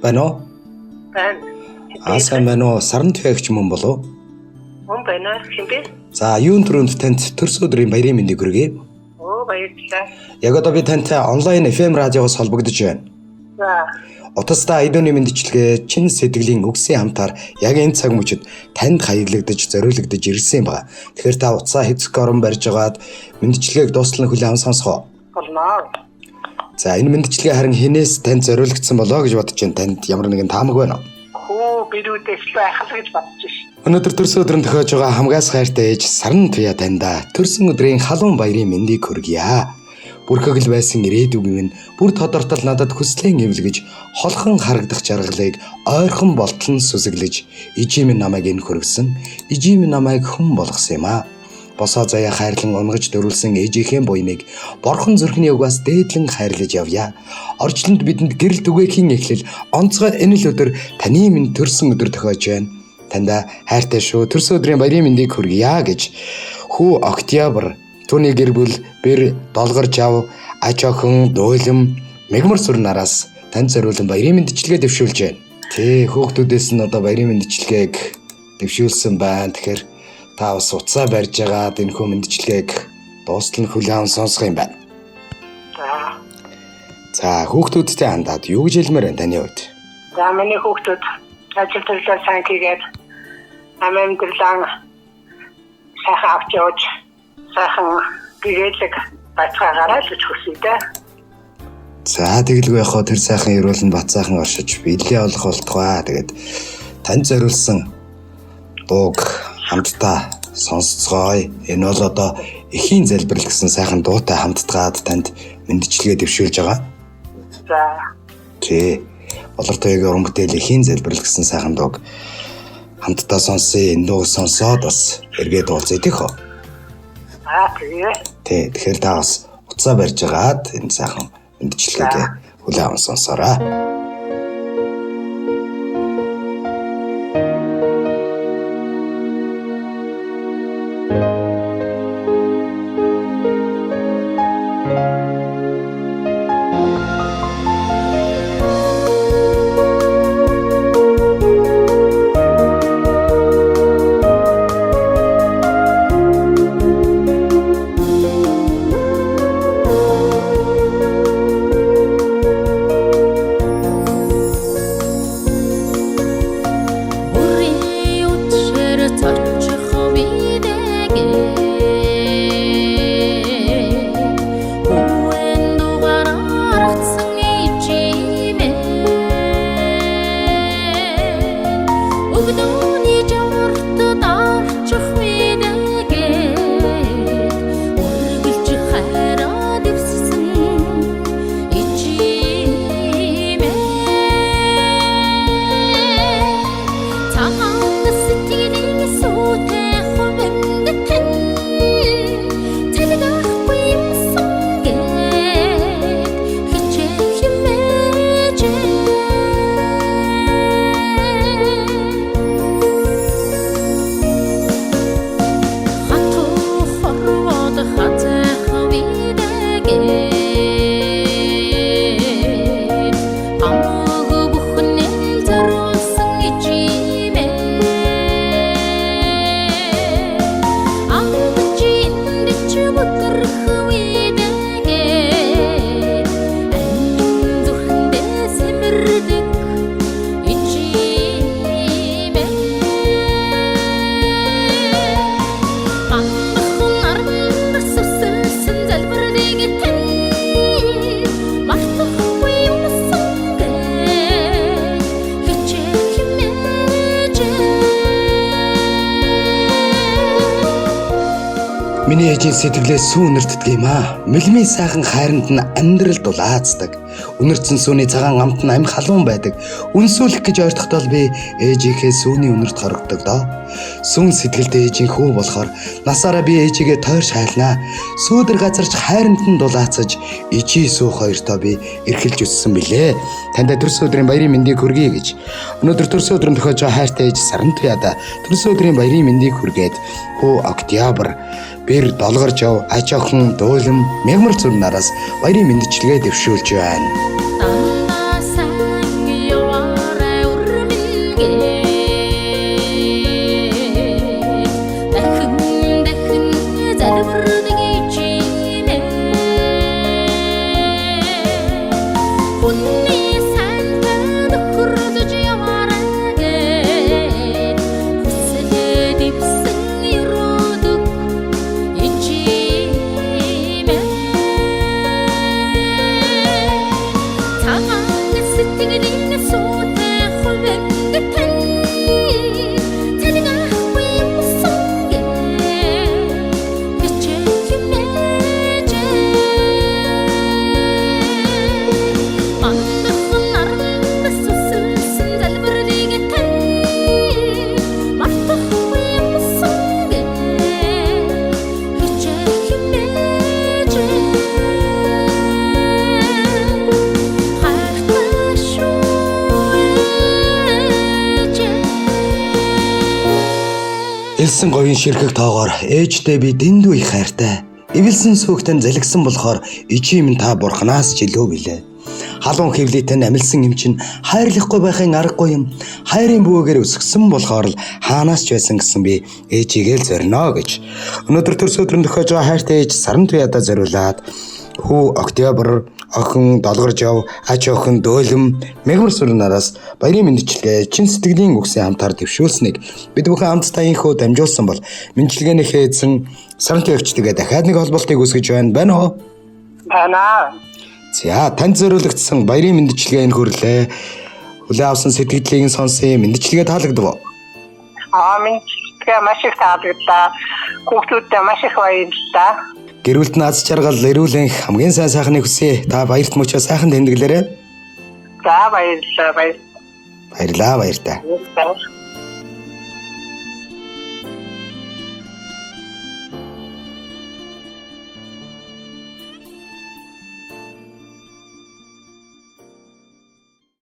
Байна уу? Байна. Сайн байна уу? Саран твэгч мөн болов? Мөн байна. Хэн бэ? За, юун төрөнд танд төрс өдрийн баярын мэндийг хүргэе. Баярлалаа. Яг одоо би тантай онлайн FM радиогоос холбогдож байна. За. Утастай айдууны мэндчлэгээ чин сэтгэлийн үгсийн хамтаар яг энэ цаг мөчид танд хаярлагдаж, зориулагдаж ирсэн байгаа. Тэгэхээр та утсаа хэвсэх орон барьж байгаад мэндчлэгийг дуустал нь хүлээн сонсгоо. Болно. За, энэ мэндчлэгээ харин хинээс танд зориулагдсан болоо гэж бодож байна. Танд ямар нэгэн таамаг байна уу? Бидүүдээс байх л гэж бодож байна. Өнөөдөр төрсөн өдрөнд тохиож байгаа хамгаас хайртай ээж Саран Туяа таньда төрсөн өдрийн халуун баярын мэндийг хүргье. Бүрхэгэл байсан ирээдүг минь бүр тодортол надад хүслэн эвлэгэж холхон харагдах жаргалыг ойрхон болтол нь сүсэглэж ижи минь намайг энэ хүргэсэн. Ижи минь намайг хүн болгосон юм аа. Босоо заяа хайрлан унгаж дөрүүлсэн ээжийнхээ буйныг борхон зүрхний угаас дээдлэн хайрлаж явъя. Орчлонд бидэнд гэрэл түгээхийн эхлэл онцгой энэ л өдөр таны минь төрсөн өдөр тохиож байна. Танда хайртай шүү. Төрсөн өдрийн баярын мэндийг хүргье гэж хүү октябрь түүний гэр бүл бэр долгорж ав ач охин дуйлам мегмар сүр нараас танд зориулсан баярын мэндчилгээ дэвшүүлж байна. Тэ хүүхдүүдээс нь одоо баярын мэндчилгээг дэвшүүлсэн байна. Тэгэхээр та бас уцаа барьж байгаад энэ хүү мэндчилгээг дуустал нь хүлээн сонсох юм байна. За хүүхдүүдтэй хандаад юу гэж хэлмээр байна таны хувьд? За миний хүүхдүүд ажил төрлөө сайн хийгээд амамьдралаа сайхан авч явж сайхан гэрэлэг бацгаагаараа л хүсье дээ. За тэгэлгүй яхаа тэр сайхан ирүүлэн бат сайхан оршиж биелээ олох болтугай. Тэгээд танд зориулсан дууг хамтдаа сонсцгоё. Энэ бол одоо эхийн залбирал гэсэн сайхан дуутай хамтдаад танд мэндчилгээ дэвшүүлж байгаа. За. Тэ болор тоёгийн уран бүтээл эхийн залбирал гэсэн сайхан дууг хамтдаа сонсъё. Энэ дууг сонсоод бас эргээд уулзъя тэхөө. Тэ тэгэхээр та бас уцаа барьж байгаад энэ сайхан мэндчилгээгээ хүлээн сонсоорой. Миний ээжийн сэтгэлээ сүү өнөртдөг юм аа. Мэлмийн сайхан хайранд нь амьдрал дулаацдаг. Өнөрцөн сүүний цагаан амт нь амь халуун байдаг. Үнсүүлэх гэж ойртохдоо би ээжийнхээ сүүний өнөрт хорогддог доо. Сүүн сэтгэлдээ ээжийн хүү болохоор насаараа би ээжигээ тойрч хайлнаа. Сүүдэр газарч хайранд нь дулаацаж ижи сүүх хоёртоо би эрхэлж өссөн билээ. Танд төрсөн өдрийн баярын мэндийг хүргэе гэж. Өнөөдөр төрсөн өдрөнд тохиож байгаа хайртай ээж Саран Туяада төрсөн өдрийн баярын мэндийг хүргээд хөө октябрь бэр долгорж яв ач охин дуулам мягмар зүр нараас баярын мэндчилгээ дэвшүүлж байна. Элсэн говийн ширхэг тоогоор ээжтэй би дэндүү их хайртай. Эвэлсэн сүхтэн залгсан болохоор ичи минь та бурхнаас ч илүү билээ. Халуун хэвлэлтэн амилсан юм чинь хайрлахгүй байхын аргагүй юм. Хайрын бүвэгээр өсгсөн болохоор л хаанаас ч байсан гэсэн би ээжигээ л зорино гэж. Өнөөдөр төрс өдрөнд тохиож байгаа хайртай ээж Саран Туяада зориулаад хүү Октябрь, охин Долгоржов, ач охин Дөөлөм, Мегмар сүрнээс баярын мэндчилгээ чин сэтгэлийн үгсийн хамтаар дэвшүүлсэнийг бид бүхэн хамтдаа инхүү дамжуулсан бол мэндчилгээнийхээ эзэн Саран Туягчдгээ дахиад нэг холболтыг үүсгэж байна уу? Байна. За танд зориулагдсан баярын мэндчилгээ энэ хүрлээ. Хүлээ авсан сэтгэлдлийг сонсон мэндчилгээ таалагдав уу? Мэндчилгээ маш их таалагдаа. Хүүхдүүдтэй маш их баярлалаа. Гэрүүлт наз жаргал эрүүлэн хамгийн сайн сайхныг хүсье. Та баярт мөчөө сайхан тэмдэглээрэй. За баярлалаа. Баярлалаа баяртай. Баярлалаа.